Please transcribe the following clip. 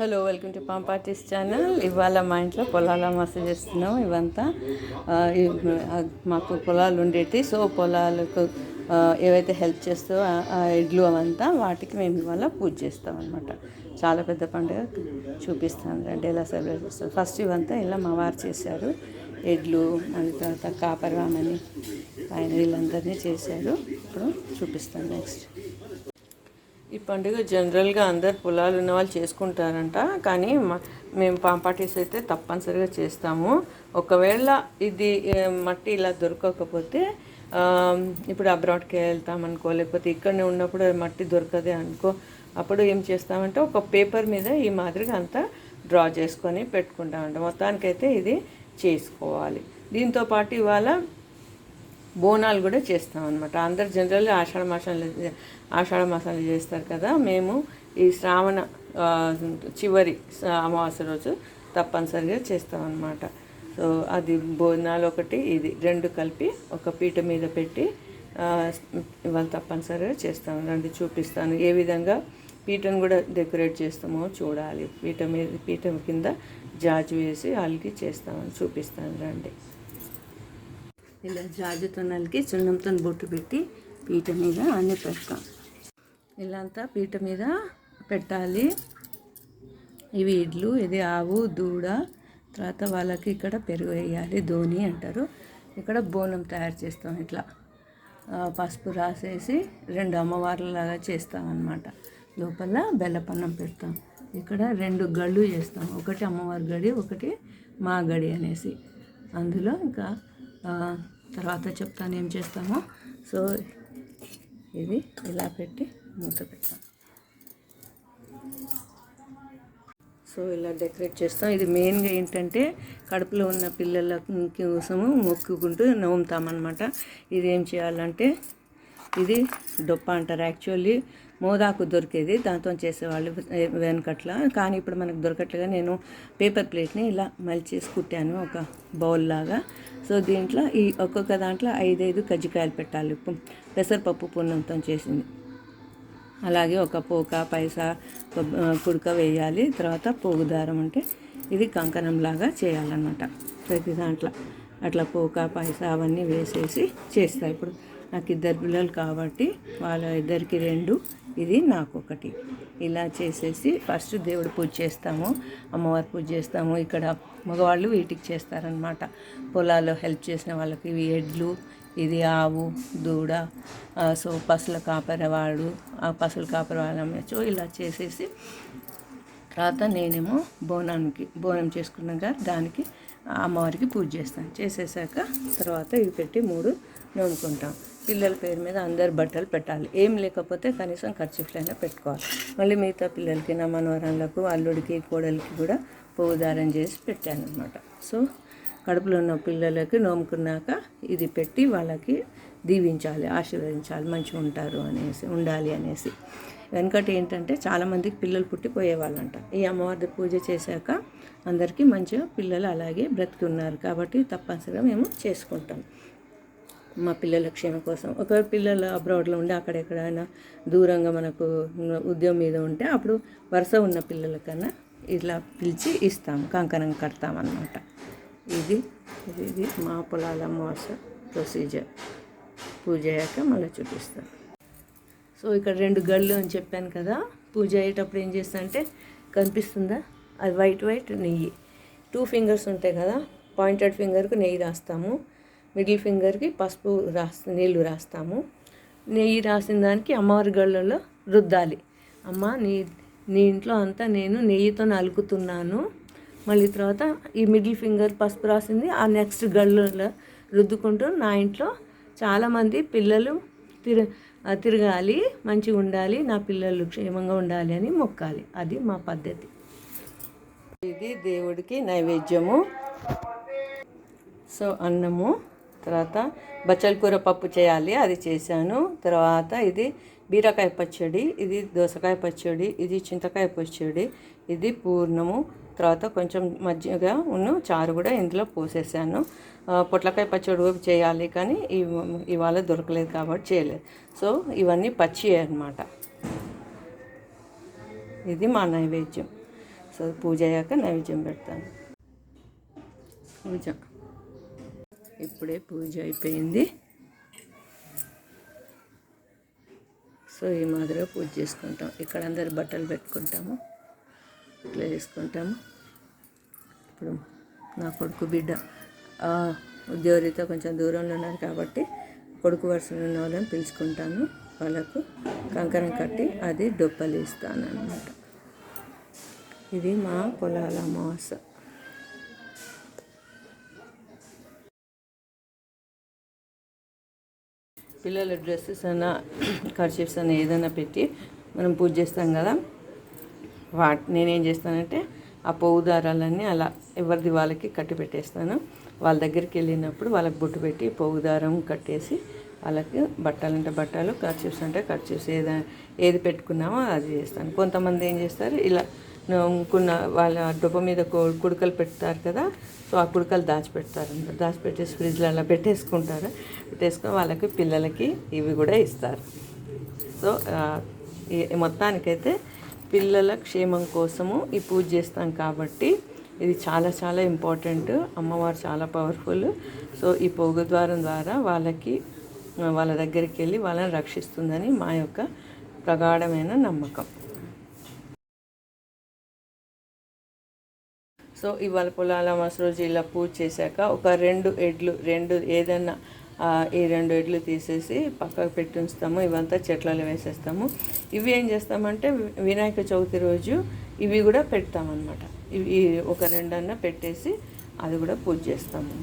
Hello, welcome to పాంపార్టీస్ channel. ఇవాళ మా ఇంట్లో పొలాల మస్తు చేస్తున్నాం. ఇవంతా మాకు పొలాలు ఉండేవి. సో పొలాలకు ఏవైతే హెల్ప్ చేస్తో ఆ ఎడ్లు అవంతా వాటికి మేము ఇవాళ పూజ చేస్తాం అనమాట. చాలా పెద్ద పండుగ చూపిస్తాను రండి ఎలా సెలబ్రేట్ చేస్తాం. ఫస్ట్ ఇవంతా ఇలా మా వారు చేశారు. ఎడ్లు మళ్ళీ తర్వాత కాపరవామని ఆయన వీళ్ళందరినీ చేశారు. ఇప్పుడు చూపిస్తాను నెక్స్ట్. ఈ పండుగ జనరల్గా అందరు పొలాలు ఉన్న వాళ్ళు చేసుకుంటారంట, కానీ మేము పాంపాటీస్ అయితే తప్పనిసరిగా చేస్తాము. ఒకవేళ ఇది మట్టి ఇలా దొరకకపోతే ఇప్పుడు అబ్రాడ్కి వెళ్తామనుకో, లేకపోతే ఇక్కడనే ఉన్నప్పుడు మట్టి దొరకదే అనుకో, అప్పుడు ఏం చేస్తామంటే ఒక పేపర్ మీద ఈ మాదిరిగా అంతా డ్రా చేసుకొని పెట్టుకుంటామంట. మొత్తానికైతే ఇది చేసుకోవాలి. దీంతోపాటు ఇవాళ బోనాలు కూడా చేస్తాం అనమాట. అందరు జనరల్గా ఆషాఢ మాసంలో చేస్తారు కదా. మేము ఈ శ్రావణ చివరి అమావాస్య రోజు తప్పనిసరిగా చేస్తాం అనమాట. సో అది బోనాలు ఒకటి, ఇది రెండు కలిపి ఒక పీట మీద పెట్టి ఇవాళ తప్పనిసరిగా చేస్తాం. రండి చూపిస్తాను ఏ విధంగా పీటను కూడా డెకరేట్ చేస్తామో చూడాలి. పీట కింద జాజి వేసి వాళ్ళకి చేస్తామని చూపిస్తాను రండి. ఇలా జాజుతో నలికి సున్నంతో బొట్టు పెట్టి పీట మీద అన్నీ పెడతాం. ఇలా అంతా పీట మీద పెట్టాలి. ఇవి ఇడ్లు, ఇది ఆవు దూడ, తర్వాత వాళ్ళకి ఇక్కడ పెరుగు వేయాలి, ధోని అంటారు. ఇక్కడ బోనం తయారు చేస్తాం. ఇట్లా పసుపు రాసేసి రెండు అమ్మవార్లలాగా చేస్తాం అన్నమాట. లోపల బెల్లపన్నం పెడతాం. ఇక్కడ రెండు గళ్ళు చేస్తాం, ఒకటి అమ్మవారి గడి, ఒకటి మా గడి అనేసి. అందులో ఇంకా తర్వాత చెప్తాను ఏం చేస్తామో. సో ఇది ఇలా పెట్టి మూత పెడతాం. సో ఇలా డెకరేట్ చేస్తాం. ఇది మెయిన్గా ఏంటంటే కడుపులో ఉన్న పిల్లల కోసము మొక్కుకుంటూ నవ్వుతామన్నమాట. ఇది ఏం చేయాలంటే ఇది డొప్ప అంటారు. యాక్చువల్లీ మోదాకు దొరికేది, దాంతో చేసేవాళ్ళు వెనకట్ల. కానీ ఇప్పుడు మనకు దొరకట్లుగా నేను పేపర్ ప్లేట్ని ఇలా మలిచేసి కుట్టాను ఒక బౌల్ లాగా. సో దీంట్లో ఈ ఒక్కొక్క దాంట్లో 5 కజ్జికాయలు పెట్టాలి, పెసరపప్పు పూర్ణంతో చేసింది. అలాగే ఒక పోక పైసా కుడక వేయాలి. తర్వాత పోగు దారం అంటే ఇది కంకణంలాగా చేయాలన్నమాట. ప్రతి దాంట్లో అట్లా పోక పైసా అవన్నీ వేసేసి చేస్తా. ఇప్పుడు నాకు 2 పిల్లలు కాబట్టి వాళ్ళ ఇద్దరికి 2, ఇది నాకు 1. ఇలా చేసేసి ఫస్ట్ దేవుడు పూజ చేస్తాము, అమ్మవారి పూజ చేస్తాము. ఇక్కడ మగవాళ్ళు వీటికి చేస్తారనమాట. పొలాల్లో హెల్ప్ చేసిన వాళ్ళకి ఇవి ఎడ్లు, ఇది ఆవు దూడ. సో పసుల కాపరవాడు, ఆ పసుల కాపరవాళ్ళ ఇలా చేసేసి తర్వాత నేనేమో బోనం చేసుకున్నాక దానికి అమ్మవారికి పూజ చేస్తాను. చేసేసాక తర్వాత ఇవి పెట్టి 3 నూనుకుంటాం. పిల్లల పేరు మీద అందరు బట్టలు పెట్టాలి. ఏం లేకపోతే కనీసం ఖర్చులైనా పెట్టుకోవాలి. మళ్ళీ మిగతా పిల్లలకి, నా మనవరాళ్ళకు, అల్లుడికి, కోడలికి కూడా పోగుదారం చేసి పెట్టాను అనమాట. సో కడుపులో ఉన్న పిల్లలకి నోముకున్నాక ఇది పెట్టి వాళ్ళకి దీవించాలి, ఆశీర్వదించాలి, మంచిగా ఉండాలి అనేసి. వెనకటి ఏంటంటే చాలామందికి పిల్లలు పుట్టిపోయేవాళ్ళంట. ఈ అమ్మవారి పూజ చేశాక అందరికీ మంచిగా పిల్లలు అలాగే బ్రతికి ఉన్నారు కాబట్టి తప్పనిసరిగా మేము చేసుకుంటాం మా పిల్లల క్షేమం కోసం. ఒకవేళ పిల్లలు అబ్రాడ్లో ఉండి అక్కడెక్కడైనా దూరంగా మనకు ఉద్యోగం మీద ఉంటే అప్పుడు వరుస ఉన్న పిల్లలకన్నా ఇలా పిలిచి ఇస్తాం, కంకణం కడతామన్నమాట. ఇది మా పొలాల అమావాస్య ప్రొసీజర్. పూజ అయ్యాక మళ్ళీ చూపిస్తాను. సో ఇక్కడ 2 గళ్ళు అని చెప్పాను కదా. పూజ అయ్యేటప్పుడు ఏం చేస్తానంటే కనిపిస్తుందా, అది వైట్ నెయ్యి. 2 ఫింగర్స్ ఉంటాయి కదా, పాయింటెడ్ ఫింగర్కి నెయ్యి రాస్తాము, మిడిల్ ఫింగర్కి పసుపు నీళ్ళు రాస్తాము. నెయ్యి రాసిన దానికి అమ్మవారి గళ్ళలో రుద్దాలి. అమ్మ నీ ఇంట్లో అంతా నేను నెయ్యితో నలుకుతున్నాను. మళ్ళీ తర్వాత ఈ మిడిల్ ఫింగర్ పసుపు రాసింది ఆ నెక్స్ట్ గళ్ళలో రుద్దుకుంటూ నా ఇంట్లో చాలామంది పిల్లలు తిరగాలి, మంచిగా ఉండాలి, నా పిల్లలు క్షేమంగా ఉండాలి అని మొక్కాలి. అది మా పద్ధతి. ఇది దేవుడికి నైవేద్యము. సో అన్నము, తర్వాత బచ్చల కూర పప్పు చేయాలి, అది చేశాను. తర్వాత ఇది బీరకాయ పచ్చడి, ఇది దోసకాయ పచ్చడి, ఇది చింతకాయ పచ్చడి, ఇది పూర్ణము. తర్వాత కొంచెం మజ్జిగ చారు కూడా ఇందులో పోసేసాను. పొట్లకాయ పచ్చడి చేయాలి కానీ ఇవాళ దొరకలేదు కాబట్టి చేయలేదు. సో ఇవన్నీ పచ్చి అన్నమాట. ఇది మా నైవేద్యం. సో పూజ అయ్యాక నైవేద్యం పెడతాను. పూజ ఇప్పుడే పూజ అయిపోయింది. సో ఈ మాదిరిగా పూజ చేసుకుంటాం. ఇక్కడ అందరు బట్టలు పెట్టుకుంటాము, ఇట్లా చేసుకుంటాము. ఇప్పుడు నా కొడుకు బిడ్డ ఉద్యోగరీతో కొంచెం దూరంలో ఉన్నారు కాబట్టి కొడుకు వరుసలో ఉన్న వాళ్ళని పిలుచుకుంటాను. వాళ్ళకు కంకణం కట్టి అది డొప్పలు ఇస్తాను అన్నమాట. ఇది మా పొలాల అమావాస్య. పిల్లల డ్రెస్సెస్ అన్నా కర్చీఫ్స్ అన్నా ఏదైనా పెట్టి మనం పూజ చేస్తాం కదా, నేనేం చేస్తానంటే ఆ పోవు దారాలన్నీ అలా ఎవరిది వాళ్ళకి కట్టి పెట్టేస్తాను. వాళ్ళ దగ్గరికి వెళ్ళినప్పుడు వాళ్ళకి బొట్టు పెట్టి పోవు దారం కట్టేసి వాళ్ళకి బట్టలు అంటే బట్టలు, కర్చీఫ్స్ అంటే కర్చీఫ్స్ ఏది పెట్టుకున్నామో అది చేస్తాను. కొంతమంది ఏం చేస్తారు, ఇలా వాళ్ళ డొప్ప మీద కుడకలు పెడతారు కదా, సో ఆ కుడకలు దాచిపెడతారు. దాచిపెట్టేసి ఫ్రిడ్జ్లో అలా పెట్టేసుకొని వాళ్ళకి పిల్లలకి ఇవి కూడా ఇస్తారు. సో మొత్తానికైతే పిల్లల క్షేమం కోసము ఈ పూజ చేస్తాం కాబట్టి ఇది చాలా చాలా ఇంపార్టెంట్. అమ్మవారు చాలా పవర్ఫుల్. సో ఈ పోగు ద్వారం ద్వారా వాళ్ళ దగ్గరికి వెళ్ళి వాళ్ళని రక్షిస్తుందని మా యొక్క ప్రగాఢమైన నమ్మకం. సో ఇవాళ పొలాల అమావాస్య రోజు ఇలా పూజ చేశాక ఒక 2 ఎడ్లు తీసేసి పక్కకు పెట్టి ఉంచుతాము. ఇవంతా చెట్లలో వేసేస్తాము. ఇవి ఏం చేస్తామంటే వినాయక చవితి రోజు ఇవి కూడా పెడతామన్నమాట. ఇవి ఒక 2 పెట్టేసి అది కూడా పూజ చేస్తాము.